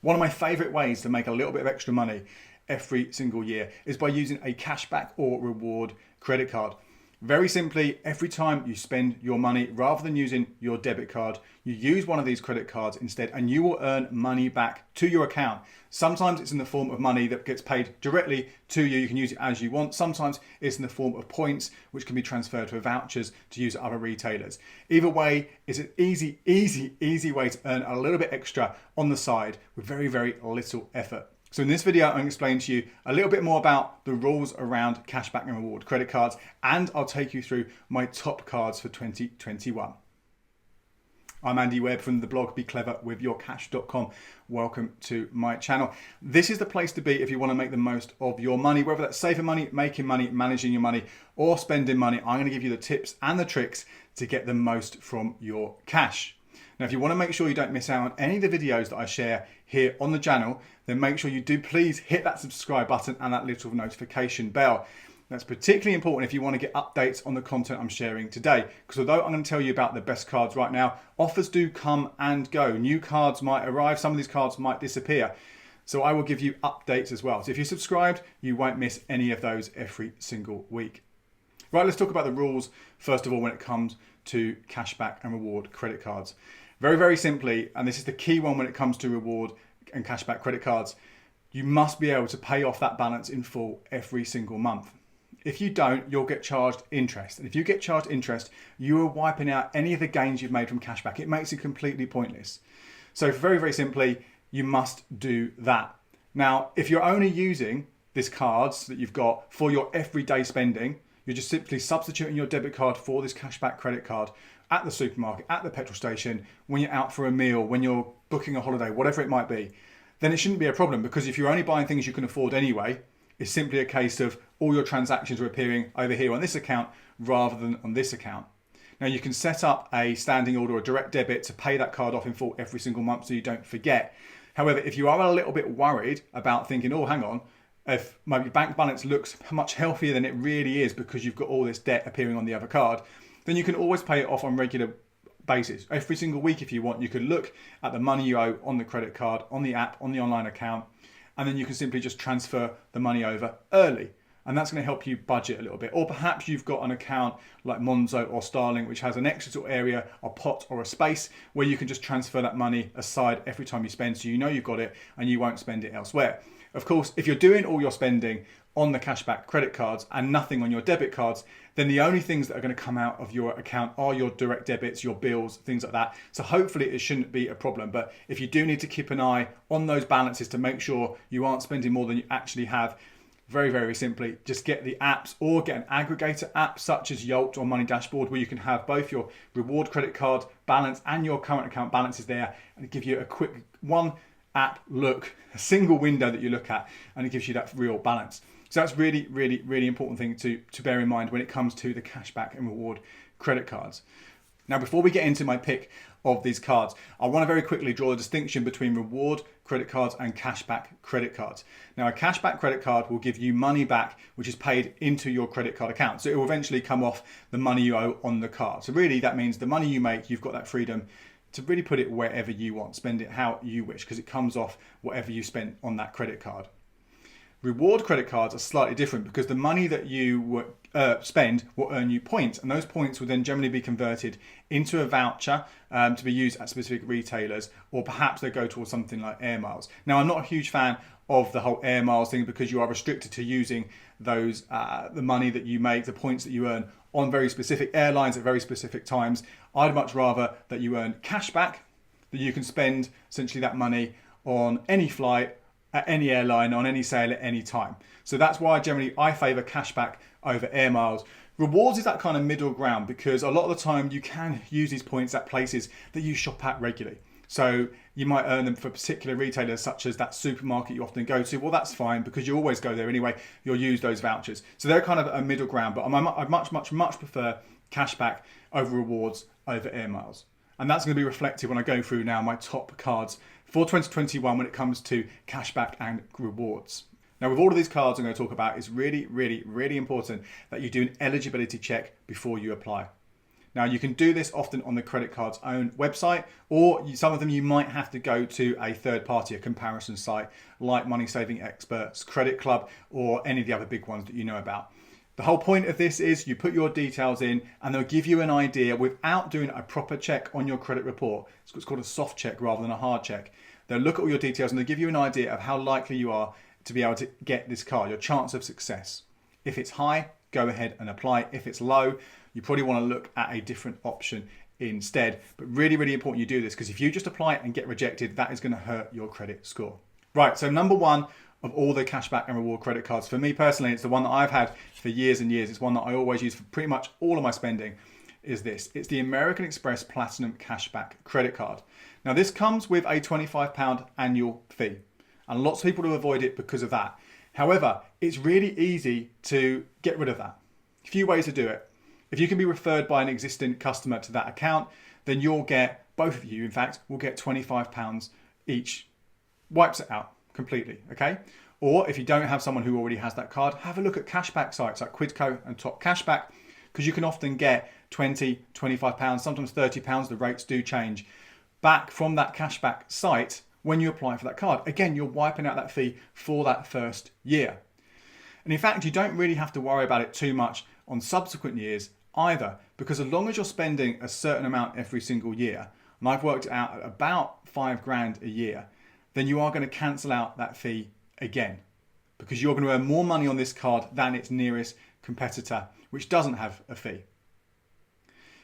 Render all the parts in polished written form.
One of my favorite ways to make a little bit of extra money every single year is by using a cashback or reward credit card. Very simply, every time you spend your money, rather than using your debit card, you use one of these credit cards instead, and you will earn money back to your account. Sometimes it's in the form of money that gets paid directly to you. You can use it as you want. Sometimes it's in the form of points, which can be transferred to vouchers to use at other retailers. Either way, it's an easy way to earn a little bit extra on the side with very, very little effort. So in this video, I'm going to explain to you a little bit more about the rules around cashback and reward credit cards, and I'll take you through my top cards for 2021. I'm Andy Webb from the blog becleverwithyourcash.com. Welcome to my channel. This is the place to be if you want to make the most of your money, whether that's saving money, making money, managing your money, or spending money. I'm going to give you the tips and the tricks to get the most from your cash. Now, if you want to make sure you don't miss out on any of the videos that I share here on the channel, then make sure you do please hit that subscribe button and that little notification bell. That's particularly important if you want to get updates on the content I'm sharing today, because although I'm going to tell you about the best cards right now, offers do come and go. New cards might arrive, some of these cards might disappear. So I will give you updates as well. So if you're subscribed, you won't miss any of those every single week. Right, let's talk about the rules first of all when it comes to cashback and reward credit cards. Very, very simply, and this is the key one when it comes to reward and cashback credit cards, you must be able to pay off that balance in full every single month. If you don't, you'll get charged interest. And if you get charged interest, you are wiping out any of the gains you've made from cashback. It makes it completely pointless. So very, very simply, you must do that. Now, if you're only using these cards that you've got for your everyday spending, you're just simply substituting your debit card for this cashback credit card at the supermarket, at the petrol station, when you're out for a meal, when you're booking a holiday, whatever it might be, then it shouldn't be a problem, because if you're only buying things you can afford anyway, it's simply a case of all your transactions are appearing over here on this account rather than on this account. Now you can set up a standing order or direct debit to pay that card off in full every single month so you don't forget. However, if you are a little bit worried about thinking, oh, hang on, if my bank balance looks much healthier than it really is because you've got all this debt appearing on the other card, then you can always pay it off on regular basis. Every single week if you want, you could look at the money you owe on the credit card, on the app, on the online account, and then you can simply just transfer the money over early. And that's going to help you budget a little bit. Or perhaps you've got an account like Monzo or Starling, which has an extra little area, a pot or a space where you can just transfer that money aside every time you spend, so you know you've got it and you won't spend it elsewhere. Of course, if you're doing all your spending on the cashback credit cards and nothing on your debit cards, then the only things that are going to come out of your account are your direct debits, your bills, things like that. So hopefully it shouldn't be a problem. But if you do need to keep an eye on those balances to make sure you aren't spending more than you actually have, very, very simply, just get the apps or get an aggregator app such as Yolt or Money Dashboard, where you can have both your reward credit card balance and your current account balances there, and give you a quick one app look, a single window that you look at, and it gives you that real balance. So that's really, really, really important thing to bear in mind when it comes to the cashback and reward credit cards. Now, before we get into my pick of these cards, I want to very quickly draw a distinction between reward credit cards and cashback credit cards. Now, a cashback credit card will give you money back, which is paid into your credit card account. So it will eventually come off the money you owe on the card. So really, that means the money you make, you've got that freedom to really put it wherever you want, spend it how you wish, because it comes off whatever you spent on that credit card. Reward credit cards are slightly different because the money that you spend will earn you points, and those points will then generally be converted into a voucher to be used at specific retailers, or perhaps they go towards something like air miles. Now, I'm not a huge fan of the whole air miles thing because you are restricted to using those the money that you make, the points that you earn on very specific airlines at very specific times. I'd much rather that you earn cash back, that you can spend essentially that money on any flight, at any airline, on any sale at any time. So that's why generally I favour cashback over air miles. Rewards is that kind of middle ground because a lot of the time you can use these points at places that you shop at regularly. So you might earn them for particular retailers such as that supermarket you often go to. Well, that's fine because you always go there anyway. You'll use those vouchers. So they're kind of a middle ground, but I'd much prefer cashback over rewards over air miles. And that's going to be reflected when I go through now my top cards for 2021 when it comes to cashback and rewards. Now, with all of these cards I'm going to talk about, it's really, really, really important that you do an eligibility check before you apply. Now you can do this often on the credit card's own website, or some of them you might have to go to a third party, a comparison site like Money Saving Experts, Credit Club, or any of the other big ones that you know about. The whole point of this is you put your details in and they'll give you an idea without doing a proper check on your credit report. It's called a soft check rather than a hard check. They'll look at all your details and they'll give you an idea of how likely you are to be able to get this card, your chance of success. If it's high, go ahead and apply. If it's low, you probably want to look at a different option instead. But really, really important you do this, because if you just apply it and get rejected, that is going to hurt your credit score. Right, so number one of all the cashback and reward credit cards, for me personally, it's the one that I've had for years and years. It's one that I always use for pretty much all of my spending, is this. It's the American Express Platinum Cashback Credit Card. Now this comes with a £25 annual fee, and lots of people do avoid it because of that. However, it's really easy to get rid of that. A few ways to do it. If you can be referred by an existing customer to that account, then you'll get, both of you in fact, will get £25 each. Wipes it out completely, okay? Or if you don't have someone who already has that card, have a look at cashback sites like Quidco and Top Cashback, because you can often get £20, £25, sometimes £30, the rates do change, back from that cashback site when you apply for that card. Again, you're wiping out that fee for that first year. And in fact, you don't really have to worry about it too much on subsequent years either, because as long as you're spending a certain amount every single year, and I've worked it out at about £5,000 a year, then you are going to cancel out that fee again, because you're going to earn more money on this card than its nearest competitor, which doesn't have a fee.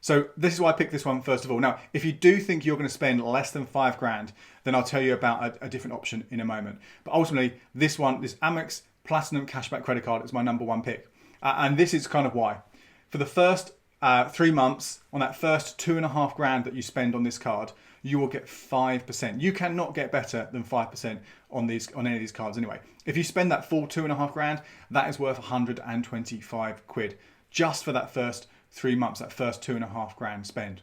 So this is why I picked this one first of all. Now, if you do think you're going to spend less than £5,000, then I'll tell you about a different option in a moment. But ultimately, this one, this Amex Platinum Cashback Credit Card, is my number one pick. And this is kind of why. For the first 3 months, on that first £2,500 that you spend on this card, you will get 5%. You cannot get better than 5% on any of these cards anyway. If you spend that full £2,500, that is worth 125 quid just for that first 3 months, that first £2,500 spend.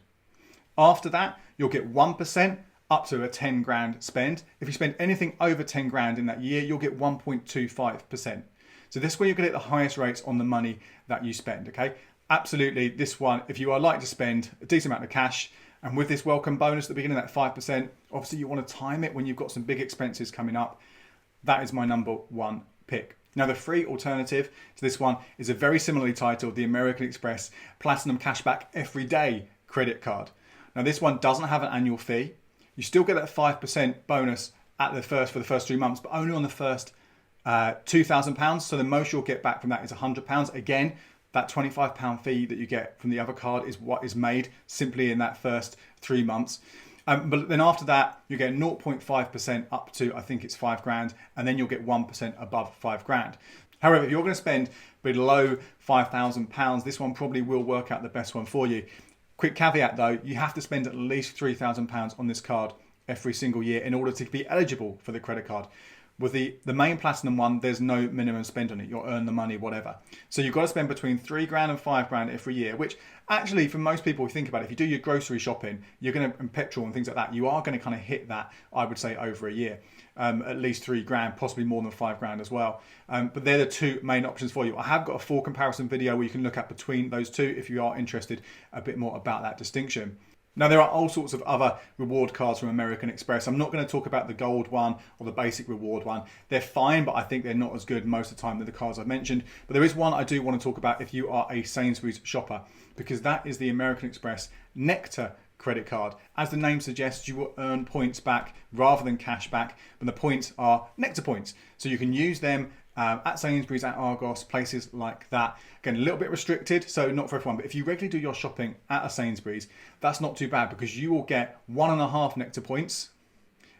After that, you'll get 1% up to a 10 grand spend. If you spend anything over 10 grand in that year, you'll get 1.25%. So this is where you're going to get the highest rates on the money that you spend, okay? Absolutely, this one, if you are like to spend a decent amount of cash, and with this welcome bonus at the beginning, that 5%, obviously you want to time it when you've got some big expenses coming up. That is my number one pick. Now the free alternative to this one is a very similarly titled, the American Express Platinum Cashback Everyday Credit Card. Now this one doesn't have an annual fee. You still get that 5% bonus for the first 3 months, but only on the first £2,000. So the most you'll get back from that is £100. Again, that £25 fee that you get from the other card is what is made simply in that first 3 months. But then after that, you get 0.5% up to, I think it's £5,000, and then you'll get 1% above £5,000. However, if you're going to spend below £5,000, this one probably will work out the best one for you. Quick caveat though, you have to spend at least £3,000 on this card every single year in order to be eligible for the credit card. With the main Platinum one, there's no minimum spend on it. You'll earn the money, whatever. So you've got to spend between £3,000 and £5,000 every year, which actually, for most people, if you think about it, if you do your grocery shopping, and petrol and things like that, you are going to kind of hit that, I would say, over a year. At least £3,000, possibly more than £5,000 as well. But they're the two main options for you. I have got a full comparison video where you can look at between those two if you are interested a bit more about that distinction. Now, there are all sorts of other reward cards from American Express. I'm not going to talk about the gold one or the basic reward one. They're fine, but I think they're not as good most of the time than the cards I've mentioned. But there is one I do want to talk about if you are a Sainsburys shopper, because that is the American Express Nectar credit card. As the name suggests, you will earn points back rather than cash back, but the points are Nectar points. So you can use them at Sainsbury's, at Argos, places like that. Again, a little bit restricted, so not for everyone, but if you regularly do your shopping at a Sainsbury's, that's not too bad, because you will get 1.5 Nectar points,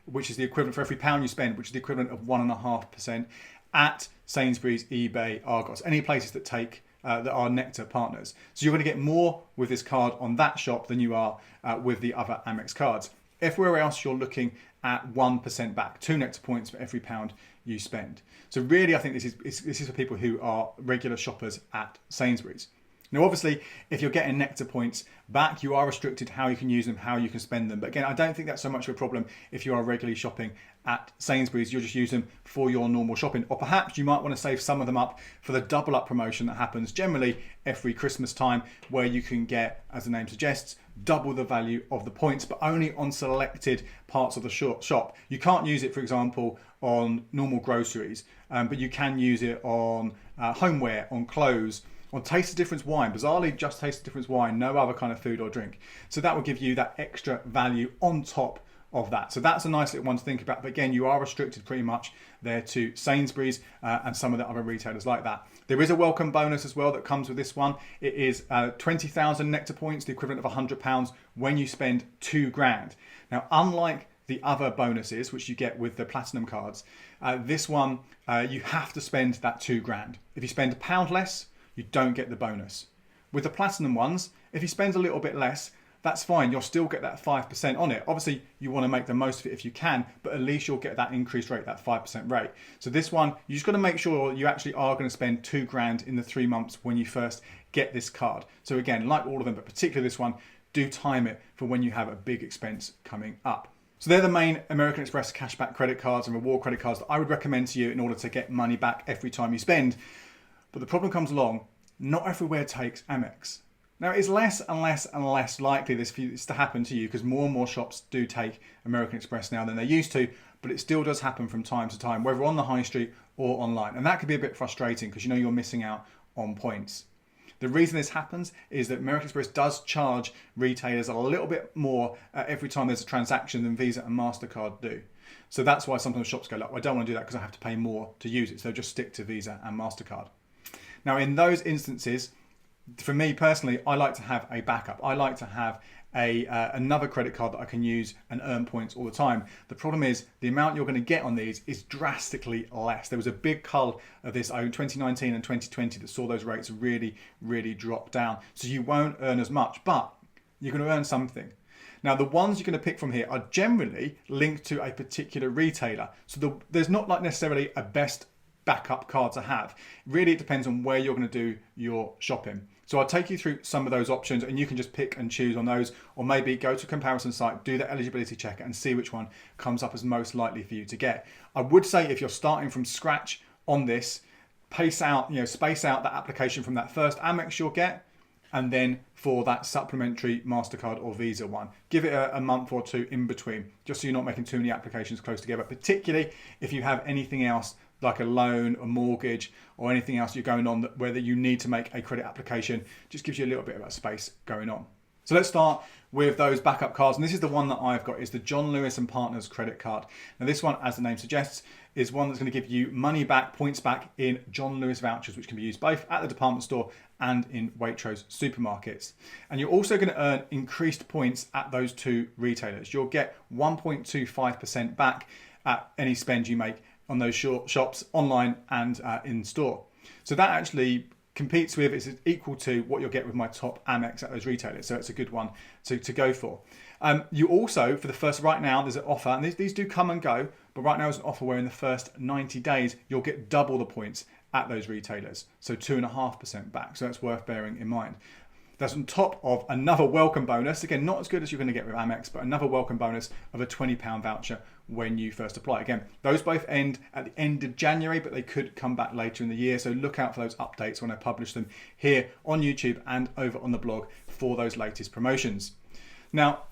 which is the equivalent for every £1 you spend, which is the equivalent of 1.5% at Sainsbury's, eBay, Argos, any places that take that are Nectar partners. So you're going to get more with this card on that shop than you are with the other Amex cards. Everywhere else, you're looking at 1% back, 2 Nectar points for every £1 you spend. So really, I think this is for people who are regular shoppers at Sainsbury's. Now, obviously, if you're getting Nectar points back, you are restricted how you can use them, how you can spend them. But again, I don't think that's so much of a problem if you are regularly shopping at Sainsbury's. You'll just use them for your normal shopping. Or perhaps you might want to save some of them up for the double up promotion that happens generally every Christmas time, where you can get, as the name suggests, double the value of the points, but only on selected parts of the shop. You can't use it, for example, on normal groceries, but you can use it on homeware, on clothes, on Taste the Difference wine. Bizarrely, just Taste the Difference wine, no other kind of food or drink. So that will give you that extra value on top of that. So that's a nice little one to think about. But again, you are restricted pretty much there to Sainsbury's and some of the other retailers like that. There is a welcome bonus as well that comes with this one. It is 20,000 Nectar points, the equivalent of £100 when you spend £2,000. Now, unlike the other bonuses which you get with the Platinum cards, this one you have to spend that £2,000. If you spend £1 less, you don't get the bonus. With the Platinum ones, if you spend a little bit less, that's fine. You'll still get that 5% on it. Obviously, you want to make the most of it if you can, but at least you'll get that increased rate, that 5% rate. So this one, you just got to make sure you actually are going to spend £2,000 in the 3 months when you first get this card. So again, like all of them, but particularly this one, do time it for when you have a big expense coming up. So they're the main American Express cashback credit cards and reward credit cards that I would recommend to you in order to get money back every time you spend. But the problem comes along, not everywhere takes Amex. Now, it's less and less and less likely this to happen to you because more and more shops do take American Express now than they used to, but it still does happen from time to time, whether on the high street or online. And that can be a bit frustrating because you know you're missing out on points. The reason this happens is that American Express does charge retailers a little bit more every time there's a transaction than Visa and MasterCard do. So that's why sometimes shops go, look, I don't want to do that because I have to pay more to use it. So just stick to Visa and MasterCard. Now, in those instances, for me personally, I like to have a backup. I like to have another credit card that I can use and earn points all the time. The problem is the amount you're going to get on these is drastically less. There was a big cull of this in 2019 and 2020 that saw those rates really, really drop down. So you won't earn as much, but you're going to earn something. Now, the ones you're going to pick from here are generally linked to a particular retailer. So there's not like necessarily a best backup card to have. Really, it depends on where you're going to do your shopping. So I'll take you through some of those options and you can just pick and choose on those, or maybe go to a comparison site, do the eligibility check and see which one comes up as most likely for you to get. I would say if you're starting from scratch on this, space out that application from that first Amex you'll get, and then for that supplementary MasterCard or Visa one, give it a month or two in between, just so you're not making too many applications close together, particularly if you have anything else like a loan, a mortgage, or anything else you're going on whether you need to make a credit application, just gives you a little bit of that space going on. So let's start with those backup cards. And this is the one that I've got, is the John Lewis and Partners credit card. Now this one, as the name suggests, is one that's going to give you money back, points back in John Lewis vouchers, which can be used both at the department store and in Waitrose supermarkets. And you're also going to earn increased points at those two retailers. You'll get 1.25% back at any spend you make on those shops online and in store. So that actually competes with, is equal to what you'll get with my top Amex at those retailers. So it's a good one to go for. You also, for the first, right now, there's an offer, and these do come and go, but right now is an offer where in the first 90 days, you'll get double the points at those retailers. So 2.5% back. So that's worth bearing in mind. That's on top of another welcome bonus. Again, not as good as you're going to get with Amex, but another welcome bonus of a £20 voucher when you first apply. Again, those both end at the end of January, but they could come back later in the year. So look out for those updates when I publish them here on YouTube and over on the blog for those latest promotions. Now,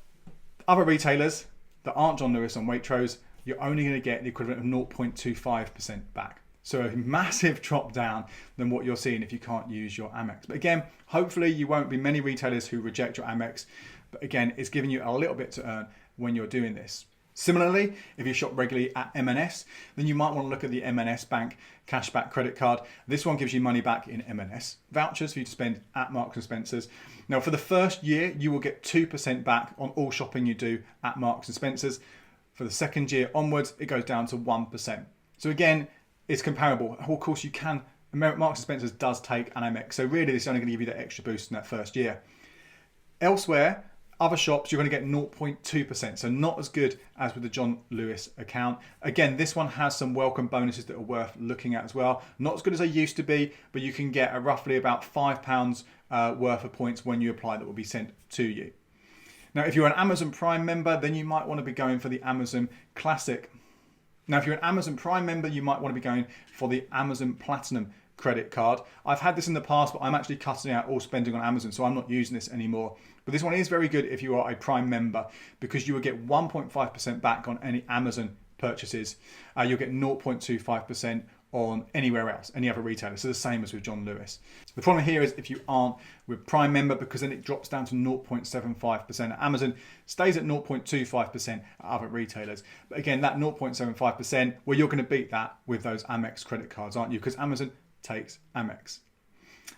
other retailers that aren't John Lewis and Waitrose, you're only going to get the equivalent of 0.25% back. So a massive drop down than what you're seeing if you can't use your Amex. But again, hopefully you won't be many retailers who reject your Amex. But again, it's giving you a little bit to earn when you're doing this. Similarly, if you shop regularly at M&S, then you might want to look at the M&S Bank Cashback Credit Card. This one gives you money back in M&S vouchers for you to spend at Marks and Spencer's. Now, for the first year, you will get 2% back on all shopping you do at Marks and Spencer's. For the second year onwards, it goes down to 1%. So again, it's comparable. Of course, you can. Marks and Spencer's does take an Amex, so really this is only going to give you that extra boost in that first year. Elsewhere, other shops, you're going to get 0.2%, so not as good as with the John Lewis account. Again, this one has some welcome bonuses that are worth looking at as well. Not as good as they used to be, but you can get roughly about £5 worth of points when you apply that will be sent to you. Now, if you're an Amazon Prime member, then you might want to be going for the Amazon Classic. Now, if you're an Amazon Prime member, you might want to be going for the Amazon Platinum credit card. I've had this in the past, but I'm actually cutting out all spending on Amazon, so I'm not using this anymore. But this one is very good if you are a Prime member, because you will get 1.5% back on any Amazon purchases. You'll get 0.25% on anywhere else, any other retailer. So the same as with John Lewis. The problem here is if you aren't with Prime member, because then it drops down to 0.75% at Amazon, stays at 0.25% at other retailers. But again, that 0.75%, well, you're going to beat that with those Amex credit cards, aren't you? Because Amazon takes Amex.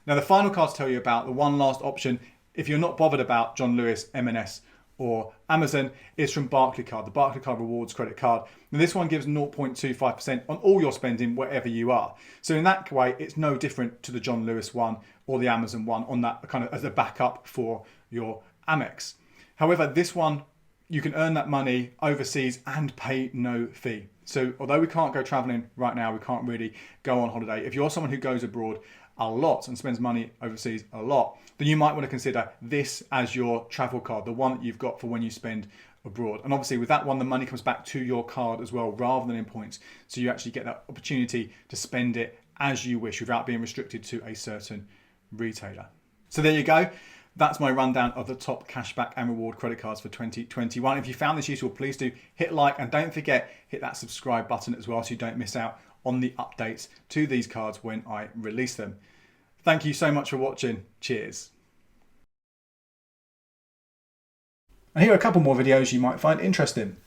Now, the final card to tell you about, the one last option, if you're not bothered about John Lewis, M&S, or Amazon, is from Barclaycard, the Barclaycard Rewards credit card. Now, this one gives 0.25% on all your spending wherever you are. So in that way, it's no different to the John Lewis one or the Amazon one on that kind of as a backup for your Amex. However, this one, you can earn that money overseas and pay no fee. So although we can't go traveling right now, we can't really go on holiday. If you're someone who goes abroad a lot and spends money overseas a lot, then you might want to consider this as your travel card, the one that you've got for when you spend abroad. And obviously with that one, the money comes back to your card as well, rather than in points. So you actually get that opportunity to spend it as you wish without being restricted to a certain retailer. So there you go. That's my rundown of the top cashback and reward credit cards for 2021. If you found this useful, please do hit like, and don't forget, hit that subscribe button as well so you don't miss out on the updates to these cards when I release them. Thank you so much for watching. Cheers. And here are a couple more videos you might find interesting.